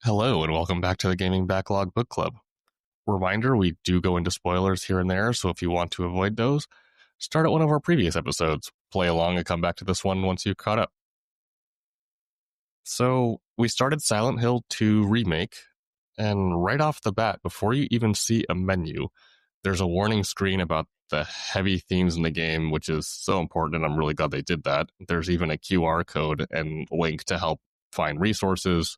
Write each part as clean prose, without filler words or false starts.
Hello, and welcome back to the Gaming Backlog Book Club. Reminder, we do go into spoilers here and there, so if you want to avoid those, start at one of our previous episodes, play along, and come back to this one once you've caught up. So, we started Silent Hill 2 Remake, and right off the bat, before you even see a menu, there's a warning screen about the heavy themes in the game, which is so important, and I'm really glad they did that. There's even a QR code and link to help find resources.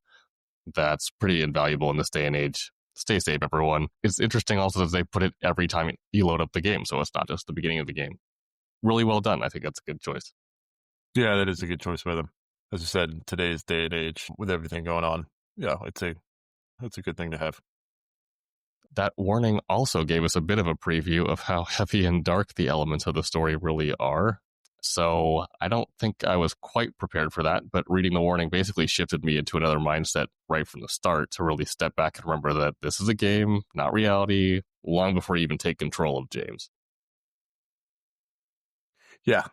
That's pretty invaluable in this day and age. Stay safe, everyone. It's interesting also that they put it every time you load up the game, so it's not just the beginning of the game. Really well done. I think that's a good choice. Yeah, that is a good choice by them. As you said, in today's day and age, with everything going on, yeah, it's a good thing to have. That warning also gave us a bit of a preview of how heavy and dark the elements of the story really are. So I don't think I was quite prepared for that, but reading the warning basically shifted me into another mindset right from the start to really step back and remember that this is a game, not reality, long before you even take control of James. Yeah.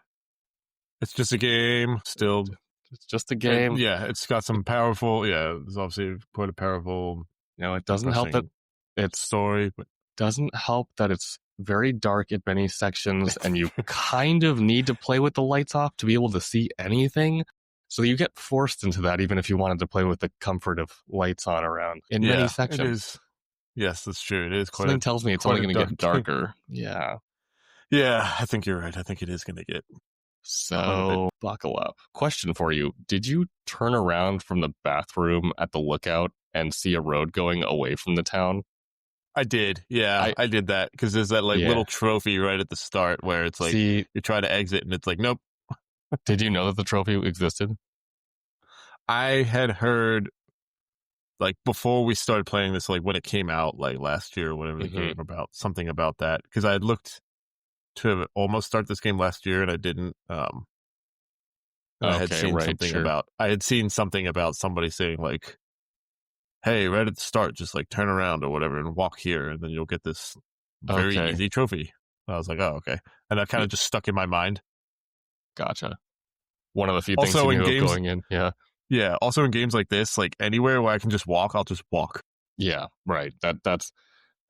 It's just a game, still. It's just a game. It's got some powerful, there's obviously quite a powerful... it doesn't help that it's story, but doesn't help that it's very dark in many sections, and you kind of need to play with the lights off to be able to see anything. So you get forced into that, even if you wanted to play with the comfort of lights on around in many sections. It is. Yes, that's true. It is quite. Something tells me it's only going to get darker. Yeah. Yeah, I think you're right. I think it is going to get. So buckle up. Question for you: did you turn around from the bathroom at the lookout and see a road going away from the town? I did. Yeah, I did that because there's that little trophy right at the start where it's like you try to exit and it's like, nope. Did you know that the trophy existed? I had heard before we started playing this, when it came out last year or whatever the game about, something about that, because I had looked to almost start this game last year and I didn't. I had seen something about somebody saying hey, right at the start, just turn around or whatever and walk here, and then you'll get this very easy trophy. I was like, oh, okay. And that kind of just stuck in my mind. Gotcha. One of the few things you knew of going in. Yeah. Yeah. Also in games like this, anywhere where I can just walk, I'll just walk. Yeah, right. That's,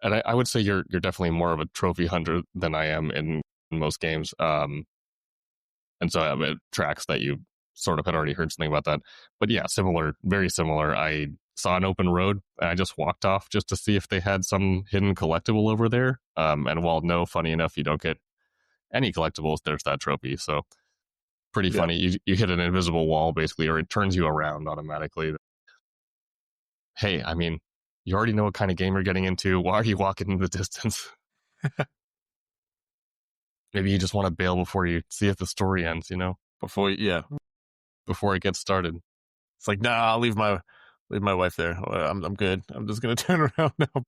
and I would say you're definitely more of a trophy hunter than I am in most games. And so it tracks that you sort of had already heard something about that. But yeah, very similar. I saw an open road and I just walked off just to see if they had some hidden collectible over there. And while funny enough, you don't get any collectibles, there's that trophy. So pretty funny. You hit an invisible wall basically, or it turns you around automatically. Hey, I mean, you already know what kind of game you're getting into. Why are you walking in the distance? Maybe you just want to bail before you see if the story ends, Before it gets started. It's like, nah, I'll leave my wife there. I'm good. I'm just going to turn around now.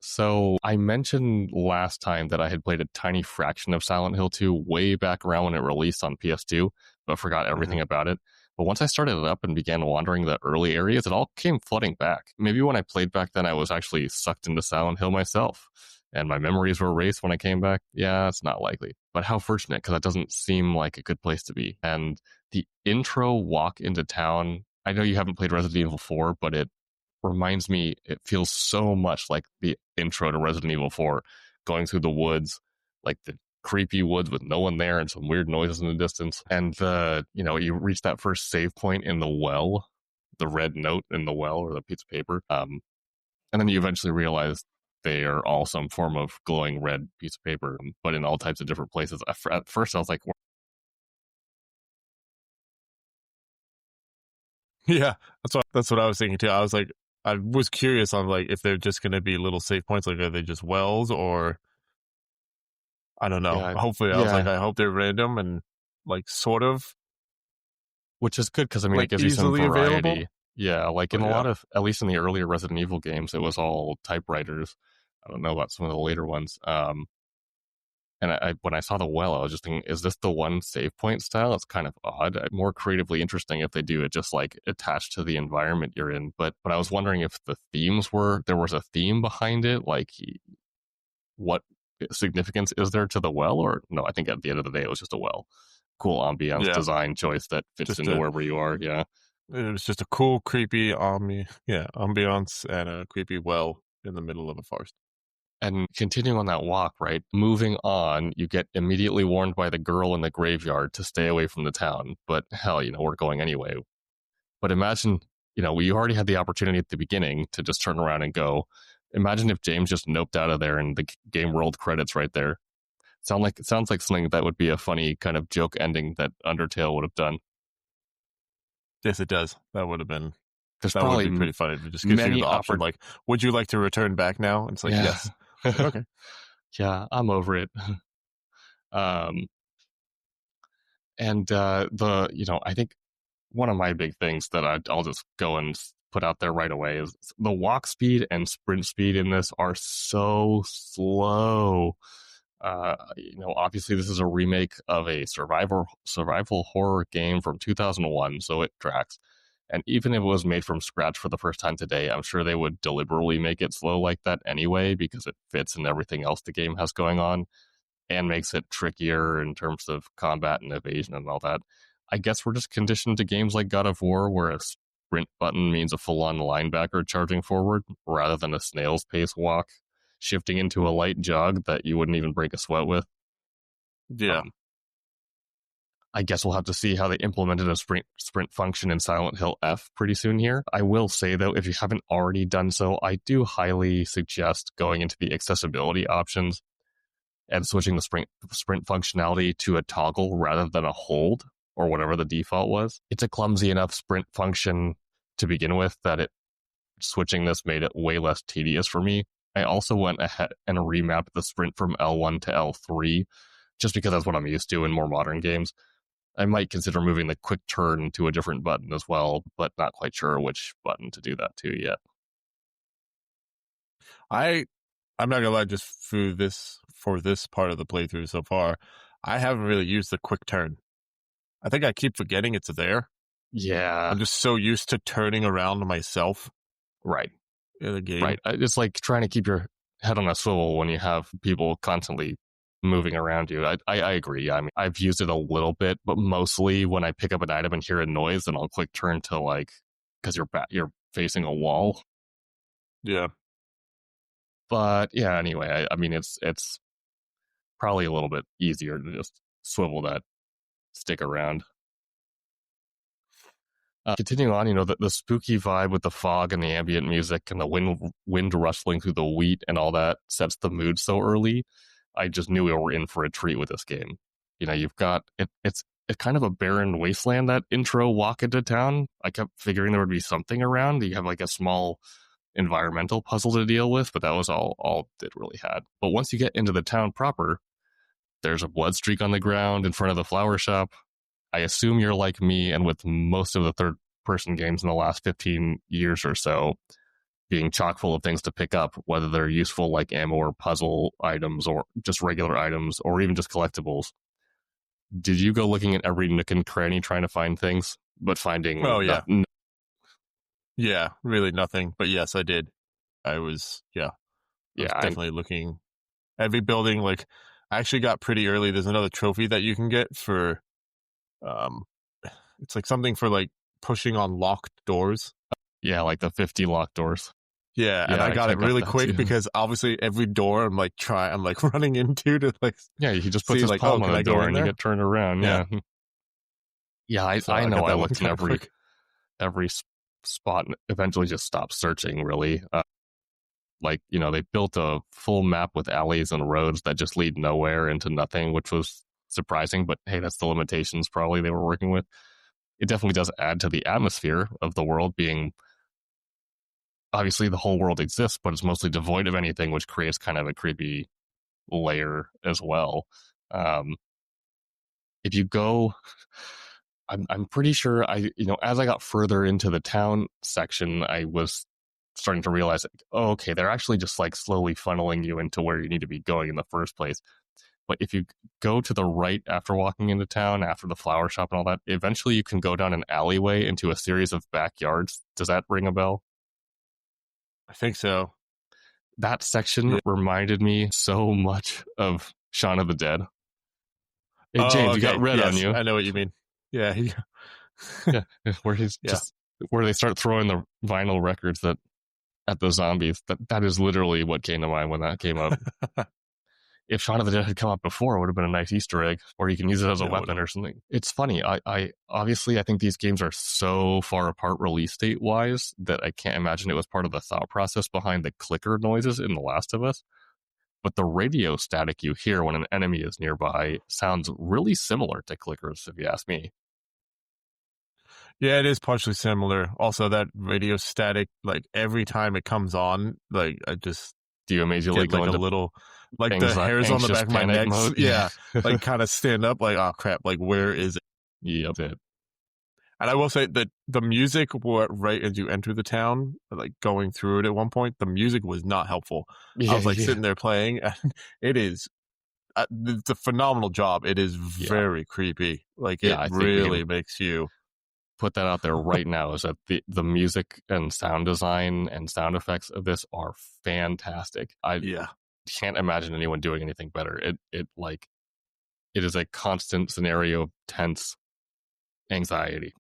So I mentioned last time that I had played a tiny fraction of Silent Hill 2 way back around when it released on PS2, but forgot everything about it. But once I started it up and began wandering the early areas, it all came flooding back. Maybe when I played back then, I was actually sucked into Silent Hill myself, and my memories were erased when I came back. Yeah, it's not likely. But how fortunate, because that doesn't seem like a good place to be. And the intro walk into town, I know you haven't played Resident Evil 4, but it reminds me, it feels so much like the intro to Resident Evil 4, going through the woods, the creepy woods with no one there and some weird noises in the distance. And you reach that first save point in the well, the red note in the well or the piece of paper. And then you eventually realize they are all some form of glowing red piece of paper, but in all types of different places. At first I was like, yeah, that's what I was thinking too. I was like, I was curious on if they're just going to be little save points, are they just wells or I don't know. Yeah, hopefully, I was like, I hope they're random and sort of, which is good because it gives you some variety. Available. Yeah, in a lot of, at least in the earlier Resident Evil games, it was all typewriters. I don't know about some of the later ones. And when I saw the well, I was just thinking, is this the one save point style? It's kind of odd. More creatively interesting if they do it just attached to the environment you're in. But I was wondering if the themes there was a theme behind it. What significance is there to the well? Or no, I think at the end of the day, it was just a well. Cool ambience design choice that fits into wherever you are. Yeah. It was just a cool, creepy ambiance and a creepy well in the middle of a forest. And continuing on that walk, right? Moving on, you get immediately warned by the girl in the graveyard to stay away from the town. But hell, we're going anyway. But imagine, we already had the opportunity at the beginning to just turn around and go. Imagine if James just noped out of there and the game rolled credits right there. It sounds like something that would be a funny kind of joke ending that Undertale would have done. Yes, it does. That would There's be probably pretty funny. It just gives you many the option, like, would you like to return back now? And it's like, yeah. yes. Like, okay. Yeah, I'm over it. Um, and I think one of my big things that I'll just go and put out there right away is the walk speed and sprint speed in this are so slow. Obviously this is a remake of a survival horror game from 2001, so it tracks. And even if it was made from scratch for the first time today, I'm sure they would deliberately make it slow like that anyway, because it fits in everything else the game has going on and makes it trickier in terms of combat and evasion and all that. I guess we're just conditioned to games like God of War, where a sprint button means a full-on linebacker charging forward rather than a snail's pace walk, shifting into a light jog that you wouldn't even break a sweat with. Yeah. I guess we'll have to see how they implemented a sprint function in Silent Hill F pretty soon here. I will say, though, if you haven't already done so, I do highly suggest going into the accessibility options and switching the sprint functionality to a toggle rather than a hold or whatever the default was. It's a clumsy enough sprint function to begin with that switching this made it way less tedious for me. I also went ahead and remapped the sprint from L1 to L3 just because that's what I'm used to in more modern games. I might consider moving the quick turn to a different button as well, but not quite sure which button to do that to yet. I'm not gonna lie, just for this part of the playthrough so far, I haven't really used the quick turn. I think I keep forgetting it's there. Yeah. I'm just so used to turning around myself. Right. In the game. Right. It's like trying to keep your head on a swivel when you have people constantly moving around you. I agree. I mean, I've used it a little bit, but mostly when I pick up an item and hear a noise, then I'll quick turn to because you're facing a wall. Yeah. But yeah, anyway, I mean, it's probably a little bit easier to just swivel that stick around. Continuing on, the spooky vibe with the fog and the ambient music and the wind rustling through the wheat and all that sets the mood so early. I just knew we were in for a treat with this game. You've got it's kind of a barren wasteland, that intro walk into town. I kept figuring there would be something around. You have like a small environmental puzzle to deal with, but that was all it really had. But once you get into the town proper, there's a blood streak on the ground in front of the flower shop. I assume you're like me, and with most of the third-person games in the last 15 years or so being chock full of things to pick up, whether they're useful like ammo or puzzle items or just regular items or even just collectibles. Did you go looking at every nook and cranny trying to find things, but finding nothing? Yeah, really nothing. But yes, I did. I was definitely looking every building. Like, I actually got pretty early. There's another trophy that you can get for it's like something for like pushing on locked doors. Yeah, like the 50 locked doors. Yeah, and I got it really quick because obviously every door I'm like running into to like. Yeah, he just puts his palm on the door and you get turned around. Yeah. Yeah, I know. I looked in every spot and eventually just stopped searching, really. They built a full map with alleys and roads that just lead nowhere into nothing, which was surprising, but hey, that's the limitations probably they were working with. It definitely does add to the atmosphere of the world being, obviously the whole world exists, but it's mostly devoid of anything, which creates kind of a creepy layer as well. If you go, I'm pretty sure as I got further into the town section, I was starting to realize, okay, they're actually just like slowly funneling you into where you need to be going in the first place. But if you go to the right after walking into town, after the flower shop and all that, eventually you can go down an alleyway into a series of backyards. Does that ring a bell? I think so. That section reminded me so much of Shaun of the Dead. Hey, James, you got red on you. I know what you mean. Yeah. Yeah, where he's Yeah. just where they start throwing the vinyl records that at the zombies. That is literally what came to mind when that came up. If Shaun of the Dead had come out before, it would have been a nice Easter egg, or you can use it as a Yeah, it weapon would've. or something. It's funny. I obviously I think these games are so far apart release date wise that I can't imagine it was part of the thought process behind the clicker noises in The Last of Us. But the radio static you hear when an enemy is nearby sounds really similar to clickers, if you ask me. Yeah, it is partially similar. Also, that radio static, like, every time it comes on, like, I just Do you immediately get, go like, a into little like, the hairs on the anxious back of my panic neck mode? Yeah. yeah, like, kinda stand up, like, "Oh, crap, like, where is it?" Yep. It. And I will say that the music, right as you enter the town, like, going through it at one point, the music was not helpful. I Yeah, was, like, yeah, sitting there playing, and it is it's a phenomenal job. It is yeah. very creepy. Like, Yeah, it I think we really can makes you put that out there right now is that the music and sound design and sound effects of this are fantastic. I yeah. can't imagine anyone doing anything better. It like it is a constant scenario of tense anxiety.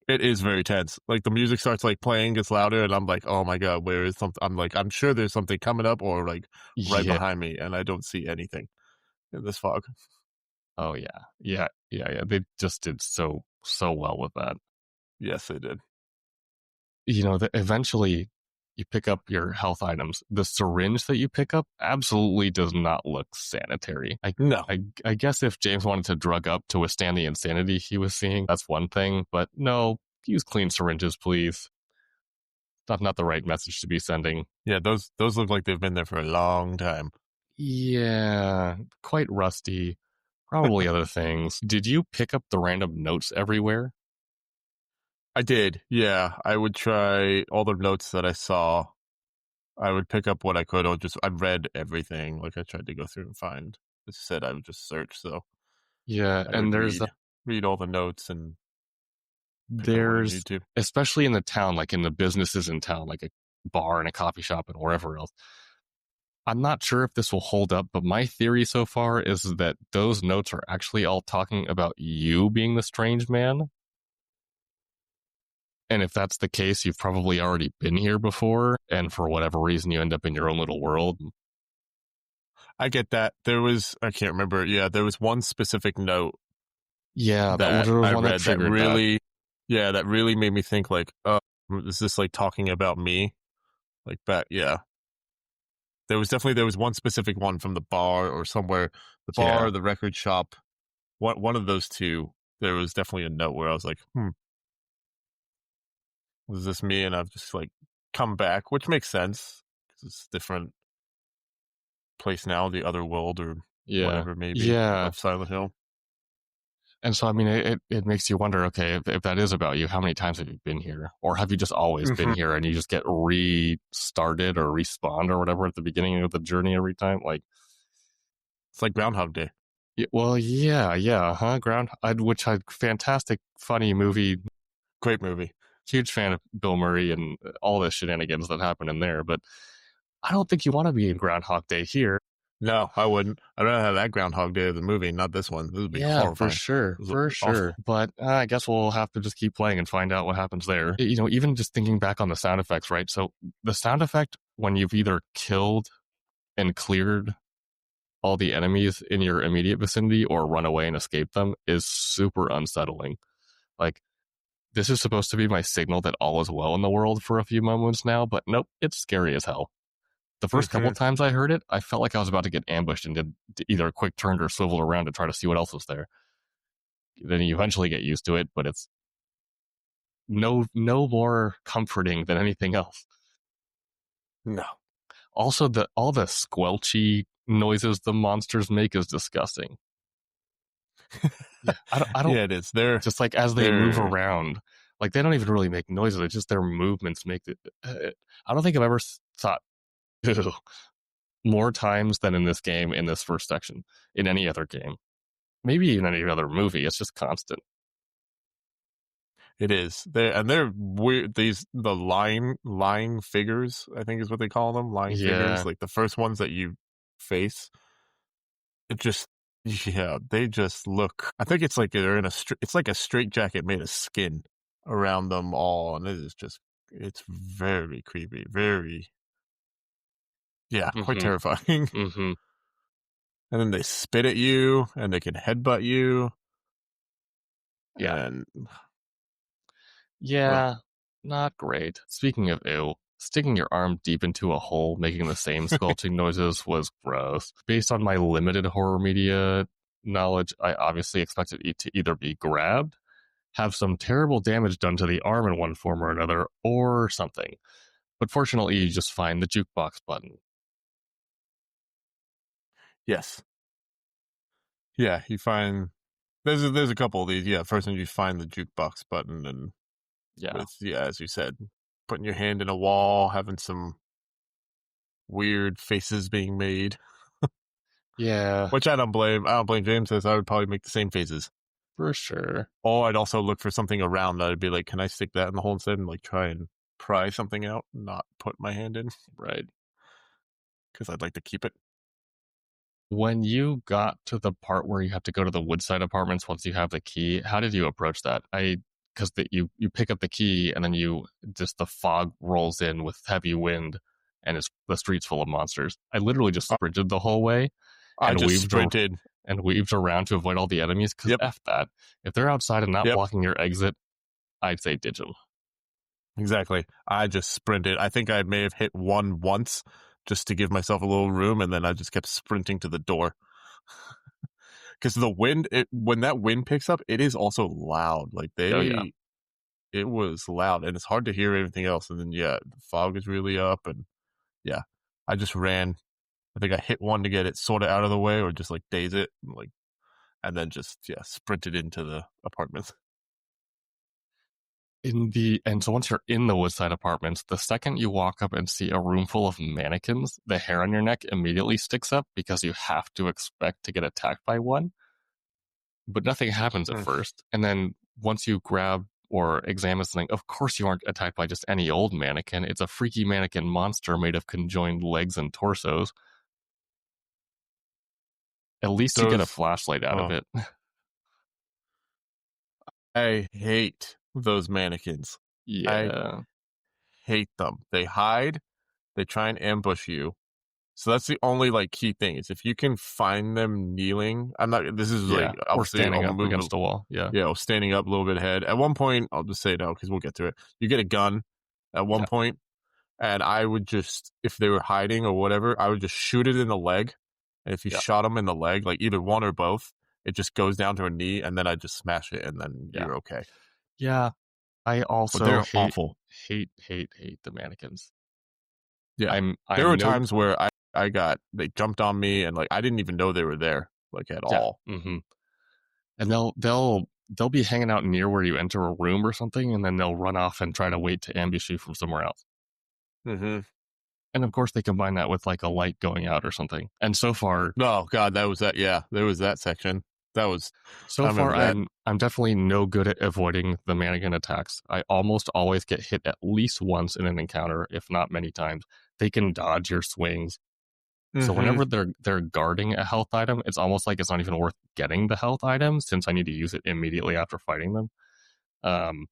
It is very tense. Like, the music starts, like, playing, gets louder, and I'm like, "Oh my god, where is something?" I'm like, "I'm sure there's something coming up or, like, right Yeah. behind me," and I don't see anything in this fog. Oh yeah. Yeah. Yeah. Yeah. They just did so well with that. Yes, they did. Eventually you pick up your health items. The syringe that you pick up absolutely does not look sanitary. No. I guess if James wanted to drug up to withstand the insanity he was seeing, that's one thing. But no, use clean syringes, please. Not the right message to be sending. Yeah, those look like they've been there for a long time. Yeah, quite rusty. Probably other things. Did you pick up the random notes everywhere? I did, yeah. I would try all the notes that I saw. I would pick up what I could, or just I read everything. Like, I tried to go through and find. It said I would just search, so Yeah, I and would read all the notes and pick up what I there's need to. especially in the town, like in the businesses in town, like a bar and a coffee shop and wherever else. I'm not sure if this will hold up, but my theory so far is that those notes are actually all talking about you being the strange man. And if that's the case, you've probably already been here before, and for whatever reason, you end up in your own little world. I get that. I can't remember. Yeah, there was one specific note Yeah, that there was I one that read that triggered that. really, yeah, that really made me think like, oh, is this like talking about me? Like back, yeah. There was one specific one from the bar or somewhere, the Yeah, bar, the record shop, one of those two. There was definitely a note where I was like, was this me? And I've just like come back, which makes sense because it's a different place now, the other world or yeah, whatever it may be yeah. of Silent Hill. And so, I mean, it makes you wonder, okay, if that is about you, how many times have you been here? Or have you just always been Mm-hmm. here and you just get restarted or respawned or whatever at the beginning of the journey every time? Like, It's like Groundhog Day. well, yeah, yeah, huh? Which had fantastic, funny movie. Great movie. Huge fan of Bill Murray and all the shenanigans that happen in there. But I don't think you want to be in Groundhog Day here. No, I wouldn't. I'd rather have that Groundhog Day of the movie, not this one. This would be Yeah, for horrifying. sure, This is for awful. sure. But I guess we'll have to just keep playing and find out what happens there. Even just thinking back on the sound effects, right? So the sound effect when you've either killed and cleared all the enemies in your immediate vicinity or run away and escape them is super unsettling. Like, this is supposed to be my signal that all is well in the world for a few moments now, but nope, it's scary as hell. The first couple Mm-hmm. of times I heard it, I felt like I was about to get ambushed and did either a quick turn or swivel around to try to see what else was there. Then you eventually get used to it, but it's no more comforting than anything else. No. Also, the all the squelchy noises the monsters make is disgusting. Yeah, I don't Yeah, it is. just like as they move They're around, like they don't even really make noises. It's just their movements make it. I don't think I've ever thought ew, more times than in this game in this first section in any other game, maybe even any other movie. It's just constant. it is. They're weird. The line figures, I think is what they call them. Line figures, Yeah, like the first ones that you face. It just Yeah, they just look. I think it's like they're in a. It's like a straight jacket made of skin around them all, and it is just. It's very creepy. Very. Yeah, quite Mm-hmm. terrifying. Mm-hmm. And then they spit at you, and they can headbutt you, Yeah. and ugh. Yeah. Not great. Speaking of ew, sticking your arm deep into a hole, making the same squelching noises was gross. Based on my limited horror media knowledge, I obviously expected it to either be grabbed, have some terrible damage done to the arm in one form or another, or something. But fortunately, you just find the jukebox button. Yes, yeah. You find there's a couple of these. Yeah, first one you find the jukebox button, and Yeah. with as you said, putting your hand in a wall, having some weird faces being made, Yeah, which I don't blame. I don't blame James, as I would probably make the same faces. for sure. Or I'd also look for something around that I'd be like, can I stick that in the hole instead and like try and pry something out, not put my hand in, Right. because I'd like to keep it. When you got to the part where you have to go to the Woodside Apartments once you have the key, how did you approach that? Because you pick up the key and then you just the fog rolls in with heavy wind and it's the streets full of monsters. I literally just Uh, sprinted the whole way I and just weaved sprinted. and weaved around to avoid all the enemies. Because Yep, f that, if they're outside and not yep, blocking your exit, I'd say ditch them. exactly. I just sprinted. I think I may have hit one once just to give myself a little room, and then I just kept sprinting to the door. Because the wind, when that wind picks up, it is also loud. Like Oh yeah, it was loud, and it's hard to hear anything else. And then yeah, the fog is really up, and yeah, I just ran. I think I hit one to get it sort of out of the way, or just like daze it, and then just sprinted into the apartment. and so once you're in the Woodside Apartments, the second you walk up and see a room full of mannequins, the hair on your neck immediately sticks up because you have to expect to get attacked by one. But nothing happens at Mm. first. And then once you grab or examine something, of course you aren't attacked by just any old mannequin. It's a freaky mannequin monster made of conjoined legs and torsos. At least you get a Those, flashlight out of oh, it. I hate those mannequins. I Yeah. hate them. They hide. They try and ambush you. So that's the only like key thing is if you can find them kneeling. I'm not. This is like Yeah. Or obviously standing I'll up move. against a wall. Yeah. Standing up a little bit ahead. At one point, I'll just say no because we'll get to it. You get a gun at one Yeah. point, and I would just, if they were hiding or whatever, I would just shoot it in the leg. And if you Yeah. shot them in the leg, like either one or both, it just goes down to a knee, and then I just smash it, and then Yeah. you're okay. Yeah. I But also they're awful. hate the mannequins. Yeah, there I'm were no times where they jumped on me, and like I didn't even know they were there, like at yeah. all. Mm-hmm. And they'll be hanging out near where you enter a room or something, and then they'll run off and try to wait to ambush you from somewhere else. Mm-hmm. And of course, they combine that with like a light going out or something. And Oh God, that was that. Yeah, there was that section. That was. I so far, remember that. I'm definitely no good at avoiding the mannequin attacks. I almost always get hit at least once in an encounter, if not many times. They can dodge your swings. So Mm-hmm. whenever they're guarding a health item, it's almost like it's not even worth getting the health item since I need to use it immediately after fighting them. Um,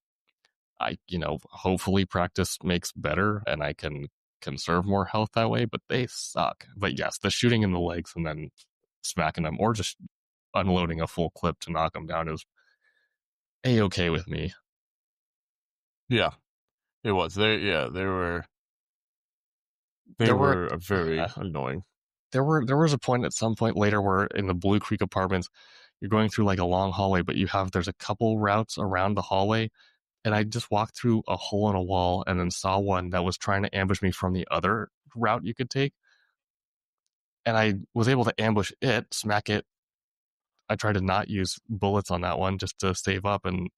hopefully practice makes better and I can conserve more health that way, but they suck. But yes, the shooting in the legs and then smacking them or just unloading a full clip to knock them down is a-okay with me. Yeah, it was. They were. They There were were very annoying. there was a point at some point later where in the Blue Creek apartments, you're going through like a long hallway, but there's a couple routes around the hallway. And I just walked through a hole in a wall and then saw one that was trying to ambush me from the other route you could take. And I was able to ambush it, smack it. I tried to not use bullets on that one just to save up, and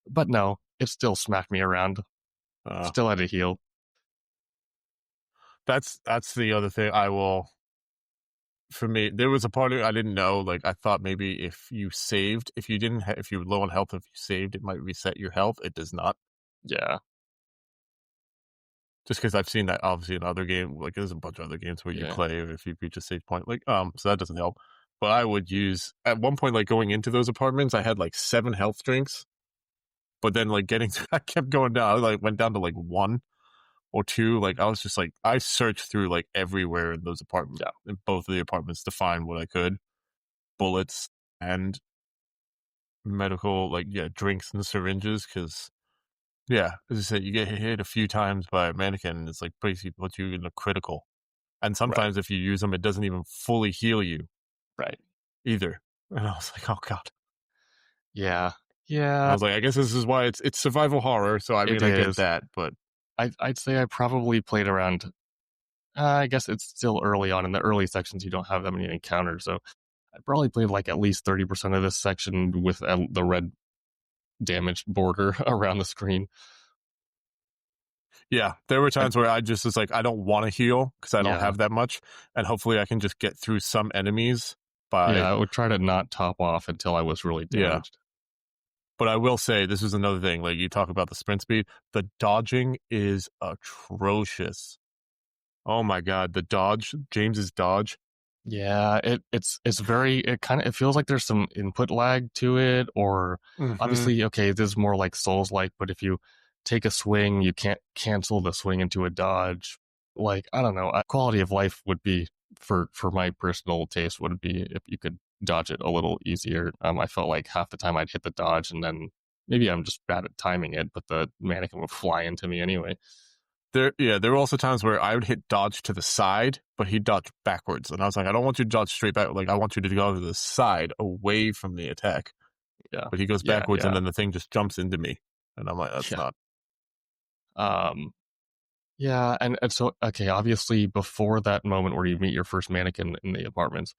but no, it still smacked me around. Uh, Still had to heal. that's the other thing. I will. For me, there was a part of it I didn't know. Like I thought maybe if you saved, if you didn't, if you were low on health, if you saved, it might reset your health. It does not. Yeah, just because I've seen that obviously in other games. Like there's a bunch of other games where you Yeah, play if you reach a save point, like so that doesn't help. But I would use at one point, like going into those apartments, I had like 7 health drinks, but then like getting I kept going down. I like went down to like 1 or 2. Like I was just like I searched through like everywhere in those apartments, yeah, in both of the apartments, to find what I could, bullets and medical, like yeah, drinks and syringes, because yeah, as I said, you get hit a few times by a mannequin, and it's like basically puts you in a critical. And right, sometimes if you use them, it doesn't even fully heal you right. either. And I was like, oh god. Yeah, And I yeah, was like, I guess this is why it's survival horror. So I it mean, I get is. that, but I'd say I probably played around. I guess it's still early on in the early sections. You don't have that many encounters, so I probably played like at least 30% of this section with the red damaged border around the screen. yeah, there were And times where I just was like, I don't want to heal because I don't yeah, have that much, and hopefully I can just get through some enemies by yeah, I would try to not top off until I was really yeah. damaged. But I will say this is another thing. Like you talk about the sprint speed, the dodging is atrocious. Oh my god, the dodge, James's dodge. Yeah, it's very it feels like there's some input lag to it, or Mm-hmm. obviously okay, this is more like Souls like, but if you take a swing, you can't cancel the swing into a dodge. Like I don't know, quality of life would be for my personal taste would be if you could dodge it a little easier. I felt like half the time I'd hit the dodge and then maybe I'm just bad at timing it, but the mannequin would fly into me anyway. There were also times where I would hit dodge to the side, but he dodged backwards, and I was like, I don't want you to dodge straight back. Like I want you to go to the side, away from the attack. Yeah, But he goes yeah, backwards, and yeah, then the thing just jumps into me, and I'm like, that's yeah. not. Um, Yeah, and so okay, obviously before that moment where you meet your first mannequin in the apartments,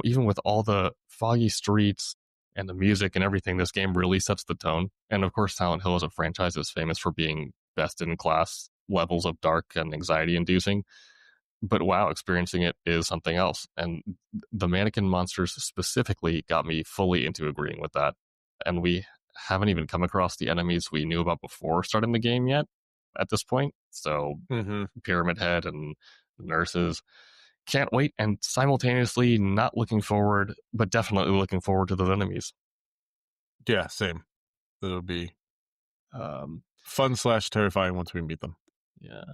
even with all the foggy streets and the music and everything, this game really sets the tone. And of course, Silent Hill as a franchise is famous for being best in class levels of dark and anxiety inducing. But wow, experiencing it is something else. And the mannequin monsters specifically got me fully into agreeing with that. And we haven't even come across the enemies we knew about before starting the game yet at this point. So Mm-hmm. Pyramid Head and nurses. Can't wait, and simultaneously not looking forward, but definitely looking forward to those enemies. Yeah, same. It'll be Um, fun slash terrifying once we meet them. yeah,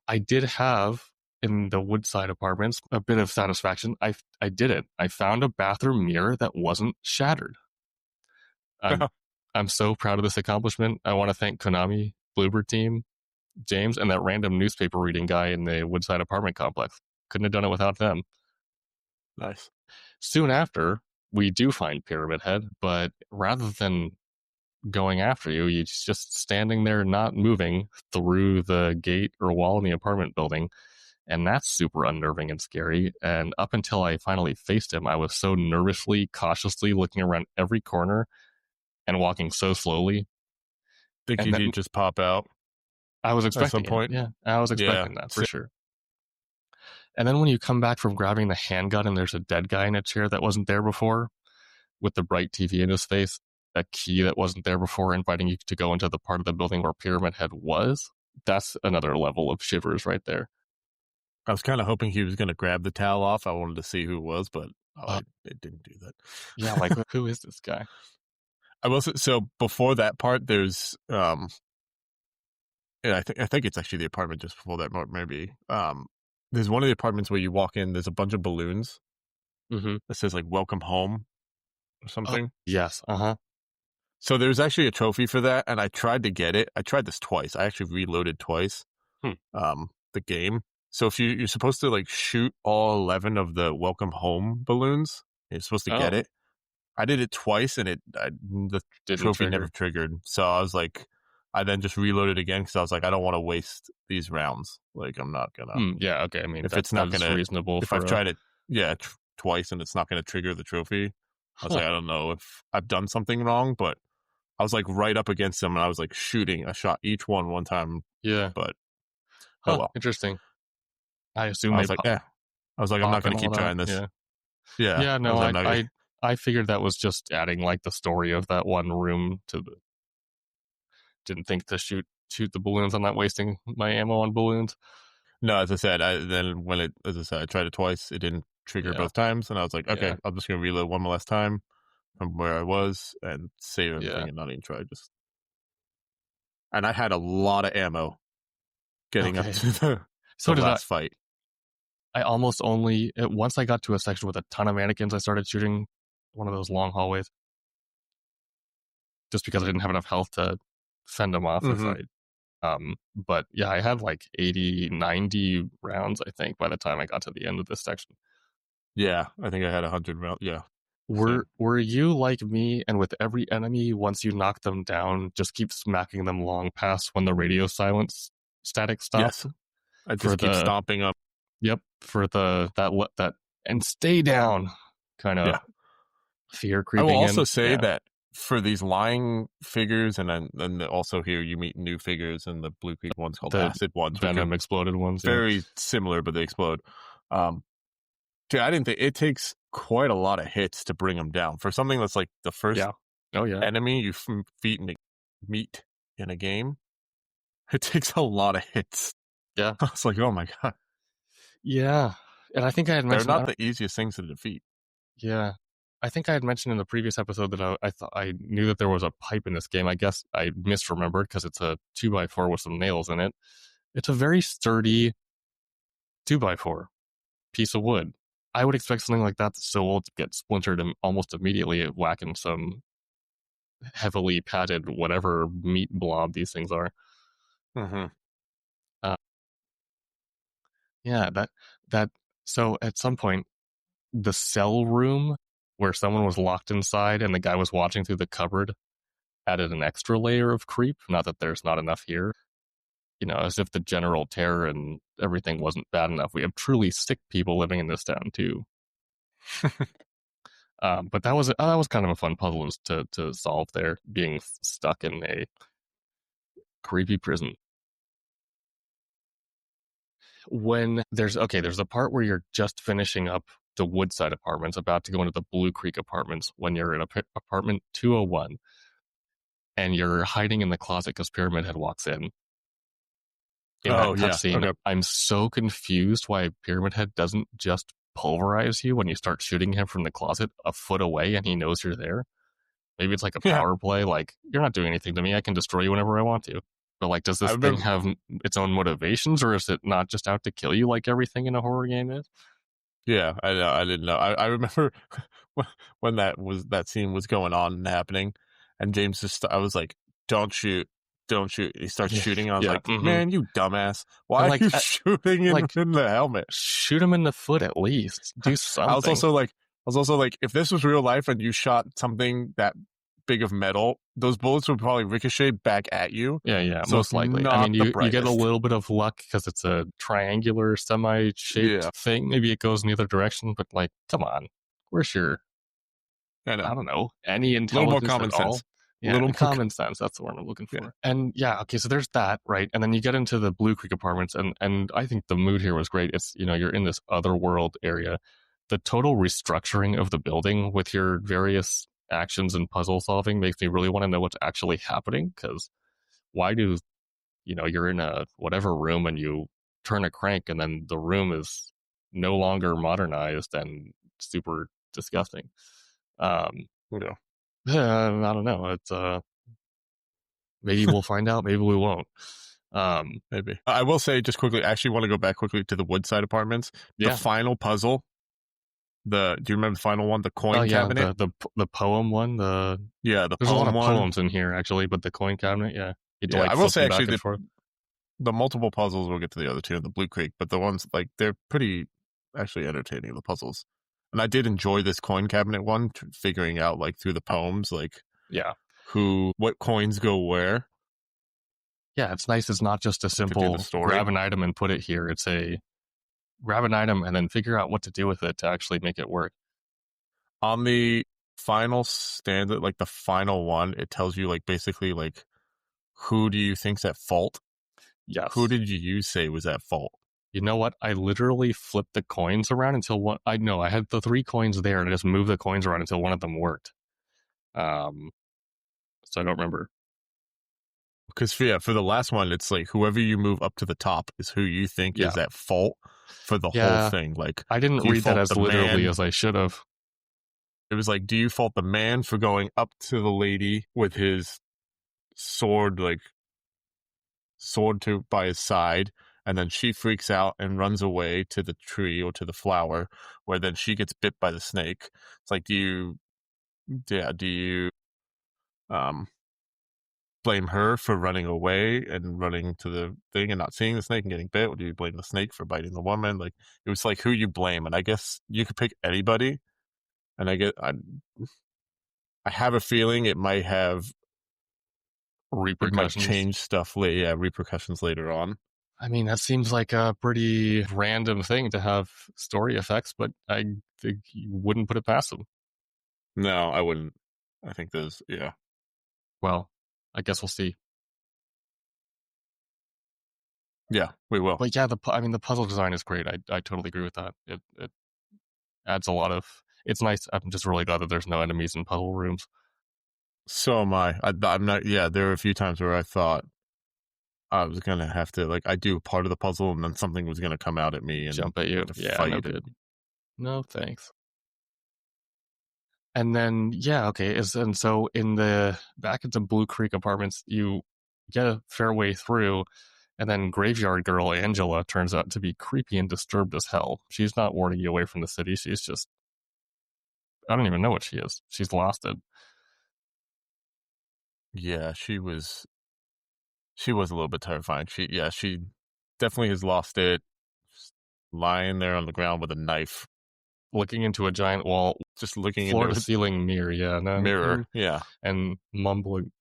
I did have in the Woodside apartments a bit of satisfaction. I did it. I found a bathroom mirror that wasn't shattered. I'm I'm so proud of this accomplishment. I want to thank Konami, Bloober Team, James, and that random newspaper reading guy in the Woodside apartment complex. Couldn't have done it without them. Nice. Soon after, we do find Pyramid Head, but rather than going after you, he's just standing there not moving through the gate or wall in the apartment building. And that's super unnerving and scary. And up until I finally faced him, I was so nervously, cautiously looking around every corner and walking so slowly. And Thinking then he'd just pop out I was at some expecting it. point. Yeah, I was Yeah. expecting that for sure. And then when you come back from grabbing the handgun and there's a dead guy in a chair that wasn't there before, with the bright TV in his face, a key that wasn't there before, inviting you to go into the part of the building where Pyramid Head was. That's another level of shivers right there. I was kind of hoping he was going to grab the towel off. I wanted to see who it was, but Uh, it didn't do that. yeah, like who is this guy? I will say, so before that part, there's yeah, I think it's actually the apartment just before that part, maybe. There's one of the apartments where you walk in. There's a bunch of balloons Mm-hmm. that says like "Welcome Home" or Oh, something. yes. Uh huh. So there's actually a trophy for that, and I tried to get it. I tried this twice. I actually reloaded twice. Hmm. The game. So if you're supposed to like shoot all 11 of the Welcome Home balloons, you're supposed to get Oh, it. I did it twice, and the didn't trophy never trigger. triggered. So I was like, I then just reloaded again because I was like, I don't want to waste these rounds. Like I'm not gonna. Hmm. Yeah. Okay. I mean If that it's that not is gonna, reasonable if for I've a. tried it, yeah, twice and it's not gonna trigger the trophy, I was Huh. like, I don't know if I've done something wrong, but I was like right up against them and I was like shooting. I shot each one time, Yeah. but oh Huh. well. Interesting. I assume I they was like, yeah. I was like, I'm not pop gonna and all keep that. trying this. Yeah. Yeah, Yeah. I No. was like, I'm I not gonna. I figured that was just adding like the story of that one room to the. Didn't think to shoot shoot the balloons. I'm not wasting my ammo on balloons. No, as I said, as I said, I tried it twice. It didn't trigger Yeah, both times, and I was like, okay, yeah, I'm just gonna reload one more last time from where I was and save yeah. everything and not even try. And I had a lot of ammo getting up Okay. to So the did I. last fight. I almost only once I got to a section with a ton of mannequins, I started shooting one of those long hallways just because I didn't have enough health to fend them off if Mm-hmm. I. But yeah, I had like 80, 90 rounds, I think, by the time I got to the end of this section. Yeah, I think I had 100 rounds. Yeah, Were same. were you like me, and with every enemy, once you knock them down, just keep smacking them long past when the radio silence static stopped? Yes, I For just keep the stomping up. yep, for that and stay down kind of Yeah, fear I will creeping also in. say Yeah, that for these lying figures, and then also here you meet new figures, and the Blue Creek ones called the acid ones, which are venom exploded ones. Yeah, very similar, but they explode. Um, Dude, I didn't think it takes quite a lot of hits to bring them down for something that's like the first yeah, oh yeah, enemy you meet in a game. It takes a lot of hits. yeah, I was like, oh my god, yeah. And I think I had they're mentioned, not the easiest things to defeat. yeah, I think I had mentioned in the previous episode that I thought I knew that there was a pipe in this game. I guess I misremembered because it's a 2x4 with some nails in it. It's a very sturdy 2x4 piece of wood. I would expect something like that that's so old to get splintered almost immediately at whacking some heavily padded whatever meat blob these things are. Mm-hmm. Uh, yeah, that. So at some point, the cell room where someone was locked inside and the guy was watching through the cupboard added an extra layer of creep. Not that there's not enough here. As if the general terror and everything wasn't bad enough. We have truly sick people living in this town too. But that was kind of a fun puzzle to solve there, being stuck in a creepy prison. When there's a part where you're just finishing up the Woodside apartments, about to go into the Blue Creek apartments when you're in apartment 201, and you're hiding in the closet because Pyramid Head walks in that Oh yeah. cutscene. Okay. I'm so confused why Pyramid Head doesn't just pulverize you when you start shooting him from the closet a foot away and he knows you're there. Maybe it's like a Yeah. power play, like, you're not doing anything to me, I can destroy you whenever I want to. But like, does I this thing remember. have its own motivations, or is it not just out to kill you like everything in a horror game is? Yeah, I know. I didn't know. I remember when that scene was going on and happening, and James I was like, "Don't shoot, don't shoot." He starts Yeah, shooting. I was yeah. like, "Man, you dumbass! And Why are like, you shooting like, in the helmet?" shoot him in the foot at least. Do I was something. also like, if this was real life and you shot something that big of metal, those bullets would probably ricochet back at you. Yeah, So it's most likely. I not mean, the you get a brightest. little bit of luck because it's a triangular, Yeah, semi-shaped thing. Maybe it goes in the other direction, but like, come on, where's your, I know. I don't know, any A little more intelligence at common all? sense. A Yeah, little more. common sense. That's the word I'm looking Yeah. for. And yeah, okay, so there's that, right? And then you get into the Blue Creek apartments, and I think the mood here was great. It's, you're in this other world area. The total restructuring of the building with your various actions and puzzle solving makes me really want to know what's actually happening, because why do, you're in a whatever room and you turn a crank and then the room is no longer modernized and super disgusting. Um, Yeah. I don't know. It's maybe we'll find out. Maybe we won't. Maybe. I will say just quickly, I actually want to go back quickly to the Woodside apartments. The Yeah. final puzzle, do you remember the final one? The Oh coin yeah. cabinet? The poem one. The There's a lot poem of one. poems in here actually, but the coin cabinet. Yeah. You had to Yeah, like I will flip say them actually back and forth. the multiple puzzles, we'll get to the other two in the Blue Creek, but the ones, like, they're pretty actually entertaining, the puzzles. And I did enjoy this coin cabinet one, figuring out, like, through the poems, like, Yeah. what coins go where Yeah. It's nice. It's not just a to do the simple story. grab an item and put it here. It's a grab an item and then figure out what to do with it to actually make it work. On the final stanza, like the final one, it tells you, like, basically, like, who do you think's at fault? Who Yes. did you say was at fault? You know what? I literally flipped the coins around until one. I know I had the 3 coins there, and I just moved the coins around until one of them worked. So I don't remember. Because for the last one, it's like whoever you move up to the top is who you think Yeah. is at fault for the whole Yeah. thing. Like, I didn't do you read that fault as the literally man? as I should have. It was like, do you fault the man for going up to the lady with his sword, like sword to by his side, and then she freaks out and runs away to the tree or to the flower, where then she gets bit by the snake. It's like, do you um blame her for running away and running to the thing and not seeing the snake and getting bit, or do you blame the snake for biting the woman? Like, it was like who you blame, and I guess you could pick anybody. And I have a feeling it might Repercussions. change stuff repercussions later on. I mean, that seems like a pretty random thing to have story effects, but I think you wouldn't put it past them. No, I wouldn't. I think there's Well, I guess we'll see. yeah, we will. But yeah, the puzzle design is great. I totally agree with that. It adds a lot of. It's nice. I'm just really glad that there's no enemies in puzzle rooms. So am I. I'm not. Yeah, there were a few times where I thought I was gonna have to, like, I do part of the puzzle and then something was gonna come out at me and Jump at you. to Yeah, no fight it. good. No thanks. And then yeah, okay. And so in the back into Blue Creek Apartments, you get a fair way through, and then Graveyard Girl Angela turns out to be creepy and disturbed as hell. She's not warning you away from the city. She's just I don't even know what she is. She's lost it. Yeah, she was a little bit terrifying. She definitely has lost it. Just lying there on the ground with a knife, Looking into a giant wall, just looking floor into to a ceiling mirror. Yeah, no, mirror. Yeah, and mumbling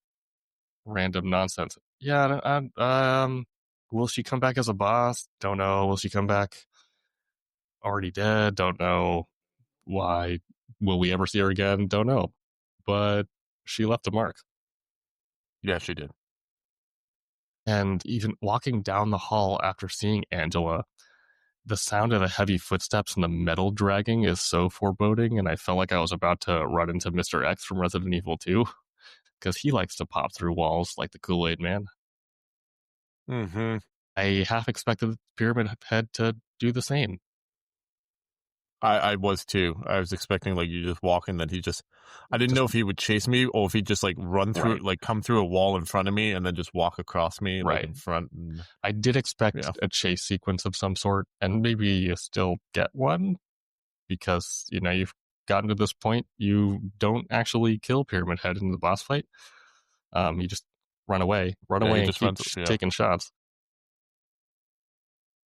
random nonsense. Yeah, will she come back as a boss? Don't know. Will she come back already dead? Don't know. Why? Will we ever see her again? Don't know. But she left a mark. yeah, she did. And even walking down the hall after seeing Angela, the sound of the heavy footsteps and the metal dragging is so foreboding, and I felt like I was about to run into Mr. X from Resident Evil 2, because he likes to pop through walls like the Kool-Aid Man. Mm-hmm. I half expected Pyramid Head to do the same. I was too. I was expecting, like, you just walk and then I didn't Just know if he would chase me or if he'd just like run through, right, like come through a wall in front of me and then just walk across me like right. in front. And, I did expect yeah. a chase sequence of some sort, and maybe you still get one, because you've gotten to this point. You don't actually kill Pyramid Head in the boss fight. You just run Yeah, he away, and just keep runs. Yeah. taking shots.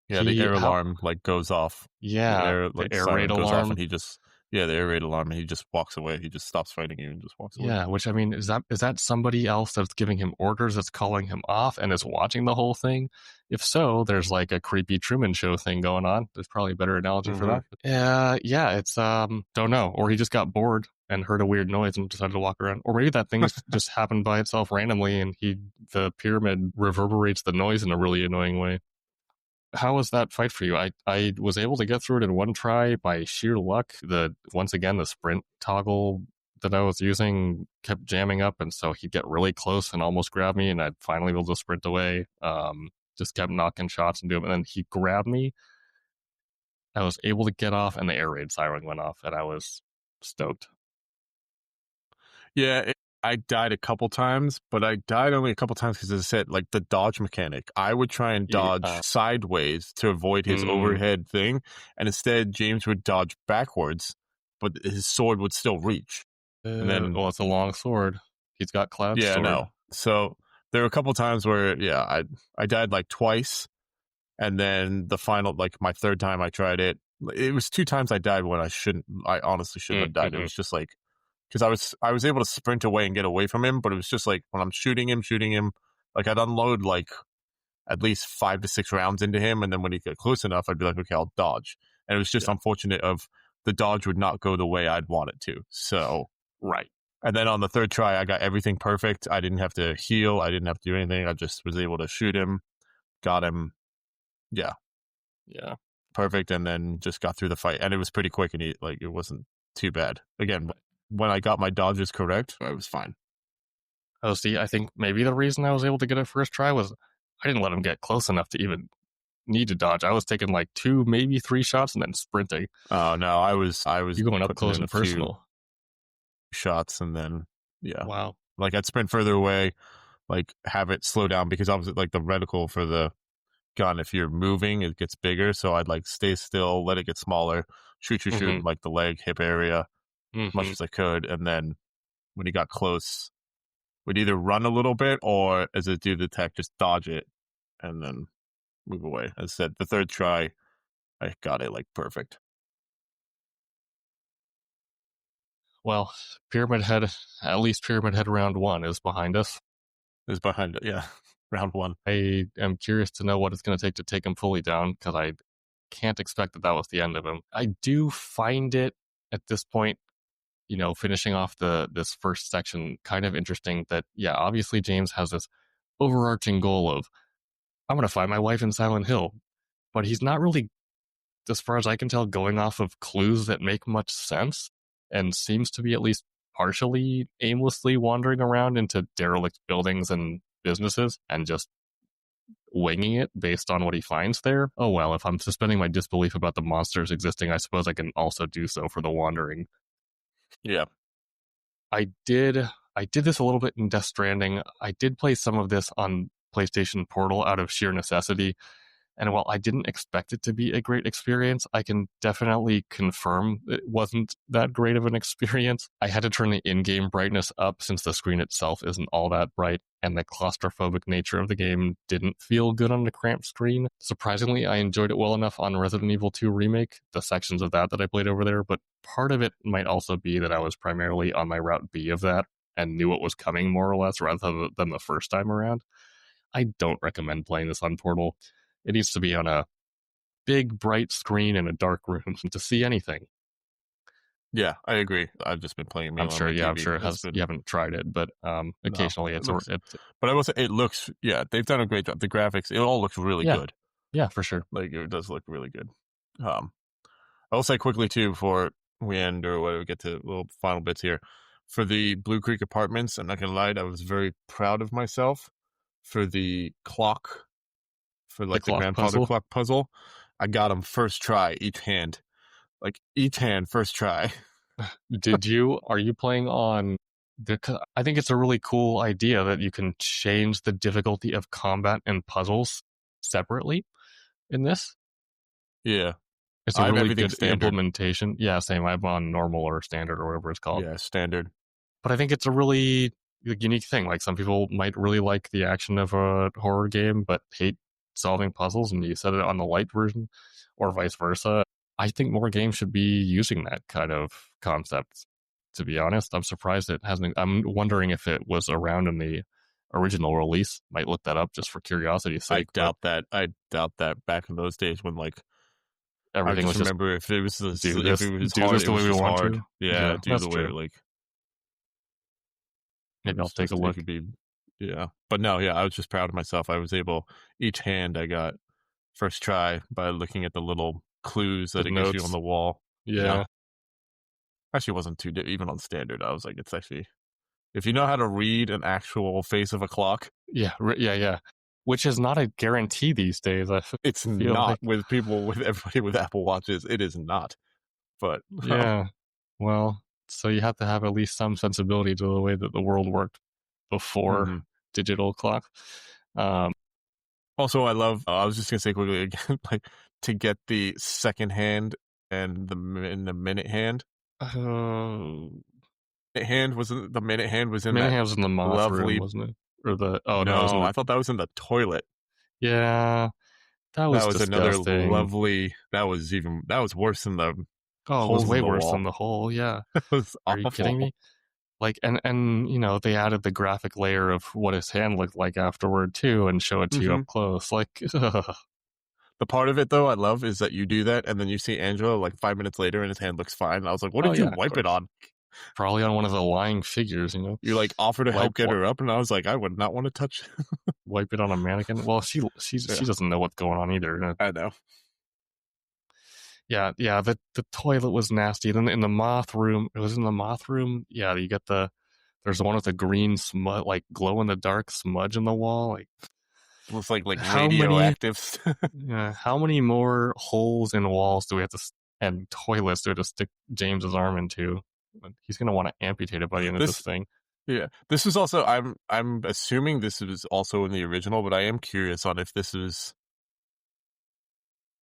Yeah, the He air how alarm like goes off. The Yeah, air the like air raid siren goes off, alarm. and the air raid alarm, and he just walks away. He just stops fighting you and just walks away. Yeah, which I mean, is that somebody else that's giving him orders, that's calling him off, and is watching the whole thing? If so, there's like a creepy Truman Show thing going on. There's probably a better analogy for Mm-hmm. that. Yeah, it's don't know, or he just got bored and heard a weird noise and decided to walk around, or maybe that thing just happened by itself randomly, and the pyramid reverberates the noise in a really annoying way. How was that fight for you? I was able to get through it in one try by sheer luck. Once again, the sprint toggle that I was using kept jamming up, and so he'd get really close and almost grab me, and I'd finally be able to sprint away. Just kept knocking shots into him, and then he grabbed me. I was able to get off, and the air raid siren went off, and I was stoked. Yeah, I died a couple times, but I died only a couple times because, as I said, like the dodge mechanic, I would try and Yeah, dodge sideways to avoid his overhead thing, and instead James would dodge backwards, but his sword would still reach. And then, well, it's a long sword. He's got Cloud's yeah, sword. no. So there were a couple times where, yeah, I died like twice, and then the final, like my third time I tried it, it was two times I died when I honestly shouldn't have died. It was just like, because I was able to sprint away and get away from him, but it was just like when I'm shooting him, like I'd unload like at least 5 to 6 rounds into him, and then when he got close enough, I'd be like, okay, I'll dodge. And it was just Yeah, unfortunate of the dodge would not go the way I'd want it to. So, right. and then on the third try, I got everything perfect. I didn't have to heal. I didn't have to do anything. I just was able to shoot him, got him. Yeah, Yeah. perfect, and then just got through the fight, and it was pretty quick, and it wasn't too bad. Again, when I got my dodges correct, I was fine. Oh, see, I think maybe the reason I was able to get it first try was I didn't let him get close enough to even need to dodge. I was taking like 2, maybe 3 shots and then sprinting. Oh no, I was You going up putting close in a and few personal. shots and then yeah, Wow. like I'd sprint further away, like have it slow down because obviously like the reticle for the gun, if you're moving, it gets bigger. So I'd like stay still, let it get smaller, shoot, Mm-hmm. in, like the leg, hip area, as much Mm-hmm. as I could, and then when he got close, would either run a little bit or as it do the tech, just dodge it and then move away. As I said, the third try, I got it like perfect. Well, Pyramid Head, at least Pyramid Head round 1 is behind us. It was behind it, yeah. Round one. I am curious to know what it's going to take him fully down because I can't expect that was the end of him. I do find it at this point, finishing off this first section kind of interesting that, yeah, obviously James has this overarching goal of, I'm going to find my wife in Silent Hill, but he's not really, as far as I can tell, going off of clues that make much sense and seems to be at least partially aimlessly wandering around into derelict buildings and businesses and just winging it based on what he finds there. Oh well, if I'm suspending my disbelief about the monsters existing, I suppose I can also do so for the wandering. Yeah. I did I did this a little bit in Death Stranding. I did play some of this on PlayStation Portal out of sheer necessity. And while I didn't expect it to be a great experience, I can definitely confirm it wasn't that great of an experience. I had to turn the in-game brightness up since the screen itself isn't all that bright, and the claustrophobic nature of the game didn't feel good on the cramped screen. Surprisingly, I enjoyed it well enough on Resident Evil 2 Remake, the sections of that I played over there, but part of it might also be that I was primarily on my route B of that and knew what was coming more or less rather than the first time around. I don't recommend playing this on Portal. It needs to be on a big, bright screen in a dark room to see anything. Yeah, I agree. I've just been playing I'm mainly on sure, my yeah, I'm TV. sure It's you been haven't tried it, but no, occasionally it looks. it's But I will say it looks. Yeah, they've done a great job. The graphics, it all looks really yeah, good. yeah, for sure. Like it does look really good. I will say quickly too before we end or whatever, we get to little final bits here. For the Blue Creek Apartments, I'm not gonna lie, I was very proud of myself for the clock, for The like the clock grandfather puzzle. clock puzzle. I got them first try, each hand first try. Did you? Are you playing on? I think it's a really cool idea that you can change the difficulty of combat and puzzles separately in this. Yeah, It's a I have really everything good standard. implementation. Yeah, same. I'm on normal or standard or whatever it's called. Yeah, standard. But I think it's a really unique thing. Like some people might really like the action of a horror game, but hate solving puzzles, and you set it on the light version, or vice versa. I think more games should be using that kind of concept. To be honest, I'm surprised it hasn't. I'm wondering if it was around in the original release. Might look that up just for curiosity's I sake. But doubt that. I doubt that back in those days when like I everything just was just remember if it was do if it this, was do hard, this it the way was we just want hard. to. Yeah, Yeah, do that's the way true. like Maybe I'll it's take a just it look. could be yeah. But no, yeah, I was just proud of myself. I was able each hand I got first try by looking at the little clues The that it gives you on notes. the wall. Yeah. Yeah, Actually wasn't too even on standard. I was like it's actually if you know how to read an actual face of a clock, yeah, yeah. Which is not a guarantee these days. I it's feel not like, with people with everybody with Apple Watches. It is not. But yeah. Well, so you have to have at least some sensibility to the way that the world worked before mhm. digital clock. Um, Also, I love. I was just gonna say quickly again, like to get the second hand and the minute hand. uh, Minute hand was the minute hand was in that Mayhem was in the moth room, lovely. wasn't it? Or the no, it was in No, the I thought that was in the toilet. yeah. That That was was another disgusting. lovely. That was worse than the Oh, it was holes in way the worse than wall. the whole. Yeah, It was are you kidding awful. me? Like, and they added the graphic layer of what his hand looked like afterward too, and show it to you Hmm. up close. Like, The part of it though I love is that you do that and then you see Angelo like 5 minutes later and his hand looks fine. And I was like, what oh did you yeah, of wipe it course. on? Probably on one of the lying figures. You like offer to help Wipe get her up, and I was like, I would not want to touch. wipe it on a mannequin. Well, she Yeah, doesn't know what's going on either. I know. Yeah. The toilet was nasty. Then in the moth room, it was in the moth room. Yeah, you get the There's the one with the green smudge, like glow in the dark smudge in the wall. Like Looks like how many radioactive. how many more holes in walls do we have to and toilets do we have to stick James's arm into? He's gonna want to amputate it by the end of this This thing. Yeah, this is also. I'm assuming this is also in the original, but I am curious on if this is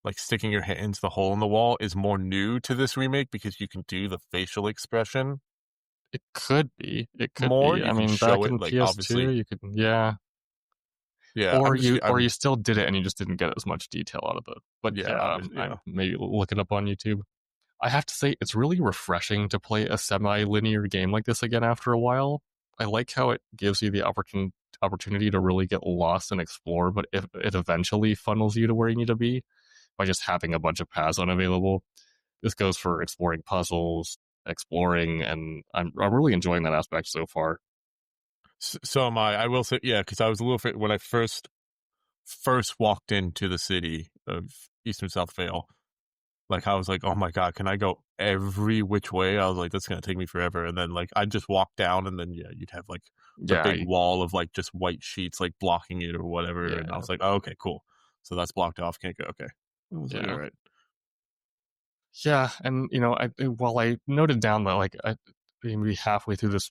like sticking your hand into the hole in the wall is more new to this remake because you can do the facial expression It could be. It could more. be. You I can mean, show back it in like PS2, obviously. you could, yeah. Yeah, I'm just. Or you I'm still did it and you just didn't get as much detail out of it. But yeah, yeah, obviously. I'm Yeah, maybe looking up on YouTube. I have to say, it's really refreshing to play a semi-linear game like this again after a while. I like how it gives you the opportunity to really get lost and explore, but if it eventually funnels you to where you need to be by just having a bunch of paths unavailable. This goes for exploring puzzles, exploring, and I'm really enjoying that aspect so far. so am I. I will say, yeah, because I was a little afraid when I first walked into the city of Eastern South Vale. Like I was like, oh my god, can I go every which way? I was like, that's gonna take me forever. And then like I'd just walk down, and then yeah, you'd have like the Yeah, big wall of like just white sheets like blocking it or whatever. And I yeah, was like, oh, okay, cool. So that's blocked off. Can't go. Okay. I was like, all yeah. right. Yeah, and while I noted down that maybe halfway through this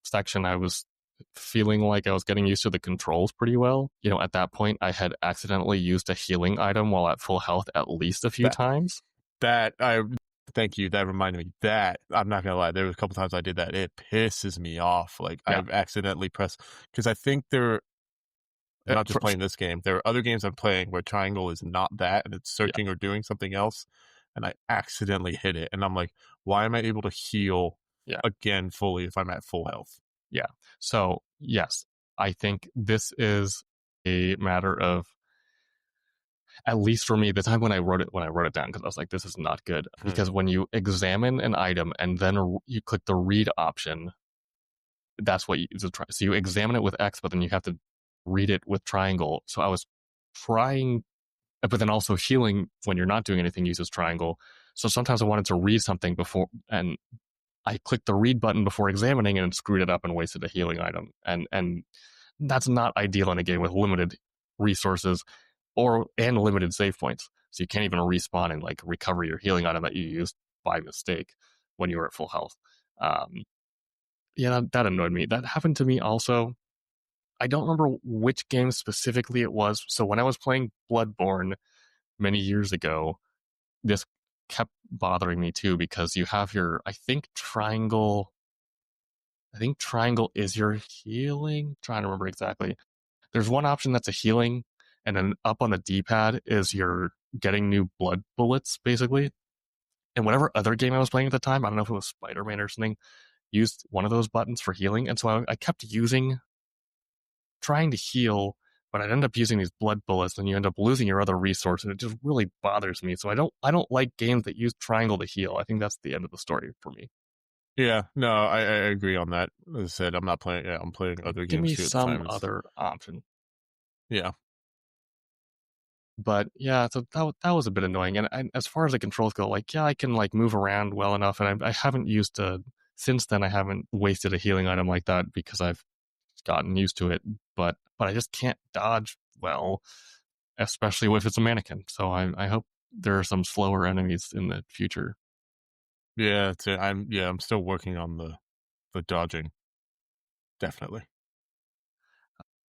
section, I was feeling like I was getting used to the controls pretty well. At that point, I had accidentally used a healing item while at full health at least a few That times. that I thank you. That reminded me. That I'm not gonna lie. There was a couple times I did that. It pisses me off. Like Yeah, I've accidentally pressed because I think there. I'm not just playing this game. There are other games I'm playing where triangle is not that and it's yeah, searching or doing something else. And I accidentally hit it. And I'm like, why am I able to heal yeah, again fully if I'm at full health? yeah. So yes, I think this is a matter of, at least for me, the time when I wrote it down, because I was like, this is not good. Hmm. Because when you examine an item and then you click the read option, that's what so you examine it with X, but then you have to read it with triangle. So I was trying, but then also healing when you're not doing anything uses triangle. So sometimes I wanted to read something before, and I clicked the read button before examining and screwed it up and wasted a healing item. And that's not ideal in a game with limited resources and limited save points. So you can't even respawn and like recover your healing item that you used by mistake when you were at full health. Um, yeah, that annoyed me. That happened to me also. I don't remember which game specifically it was. So when I was playing Bloodborne many years ago, this kept bothering me too because you have your, I think triangle. I think triangle is your healing. I'm trying to remember exactly. There's one option that's a healing, and then up on the D-pad is your getting new blood bullets, basically. And whatever other game I was playing at the time, I don't know if it was Spider-Man or something, used one of those buttons for healing. And so I kept trying to heal, but I'd end up using these blood bullets, and you end up losing your other resource, and it just really bothers me. So I don't like games that use triangle to heal. I think that's the end of the story for me. Yeah, no, I agree on that. As I said, I'm not playing. Yeah, I'm playing Like, other give games me too at the some time. other option. Yeah, But yeah, so that was a bit annoying. And as far as the controls go, like yeah, I can like move around well enough, and I haven't used since then. I haven't wasted a healing item like that because I've gotten used to it. But I just can't dodge well, especially if it's a mannequin. So I hope there are some slower enemies in the future. yeah. I'm still working on the dodging. Definitely.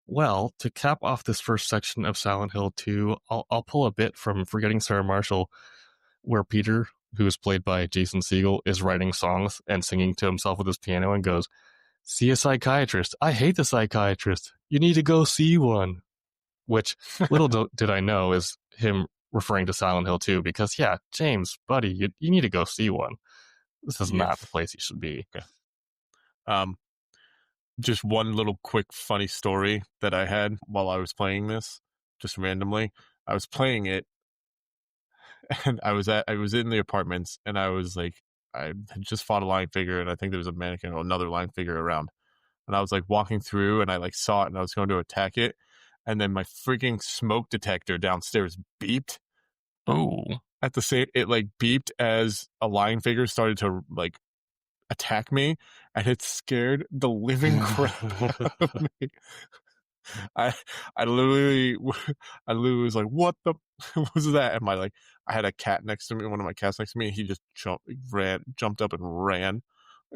Well, to cap off this first section of Silent Hill 2, I'll pull a bit from Forgetting Sarah Marshall, where Peter, who is played by Jason Segel, is writing songs and singing to himself with his piano and goes, "See a psychiatrist. I hate the psychiatrist. You need to go see one." Which, little did I know, is him referring to Silent Hill 2, because yeah, James, buddy, you need to go see one. This is Yeah. not the place you should be. Okay. Um, just one little quick funny story that I had while I was playing this, just randomly. I was playing it and I was in the apartments and I was like I had just fought a lying figure and I think there was a mannequin or another lying figure around. And I was like walking through and I like saw it and I was going to attack it. And then my freaking smoke detector downstairs beeped Oh, at the same it like beeped as a lying figure started to like attack me, and it scared the living crap out of me. I I literally I literally was like, "What the what was that?" And I had a cat next to me, one of my cats next to me, and he just jumped up and ran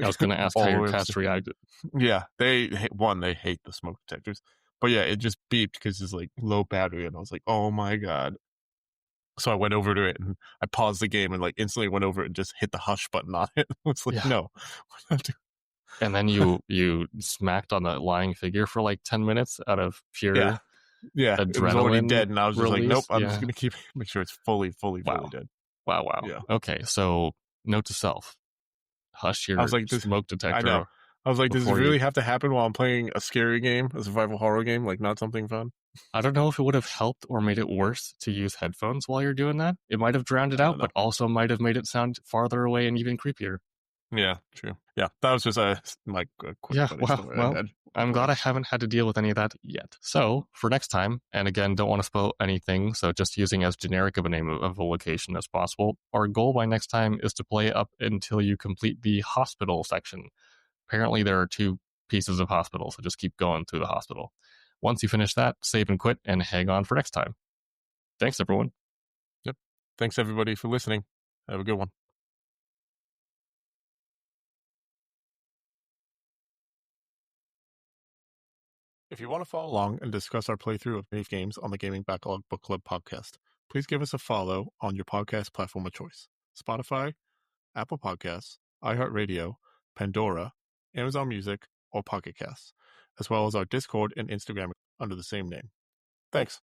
I was going to ask how all the your way cats upstairs. reacted. Yeah, they hate the smoke detectors, but yeah, it just beeped because it's like low battery, and I was like, "Oh my god!" So I went over to it and I paused the game and instantly went over it and just hit the hush button on it. I was like, Yeah. "No, we're not And then you smacked on that lying figure for like 10 minutes out of yeah, pure yeah." It was already adrenaline dead, and I was just like, "Nope, release. I'm just Yeah. gonna keep make sure it's fully Wow. dead." Wow. Yeah. Okay, so note to self: hush I your was like, smoke I detector know. I was like, does this before you. really have to happen while I'm playing a scary game, a survival horror game, not something fun? I don't know if it would have helped or made it worse to use headphones while you're doing that. It might have drowned it I don't out, know. but also might have made it sound farther away and even creepier. Yeah, true. Yeah, that was just my quick Yeah, funny well, story I well, had while I'm glad playing. I haven't had to deal with any of that yet. So, for next time, and again, don't want to spoil anything, so just using as generic of a name of a location as possible, our goal by next time is to play up until you complete the hospital section. Apparently, there are 2 pieces of hospital, so just keep going through the hospital. Once you finish that, save and quit, and hang on for next time. Thanks, everyone. Yep. Thanks everybody for listening. Have a good one. If you want to follow along and discuss our playthrough of many games on the Gaming Backlog Book Club podcast, please give us a follow on your podcast platform of choice: Spotify, Apple Podcasts, iHeartRadio, Pandora, Amazon Music, or Pocket Casts, as well as our Discord and Instagram under the same name. Thanks.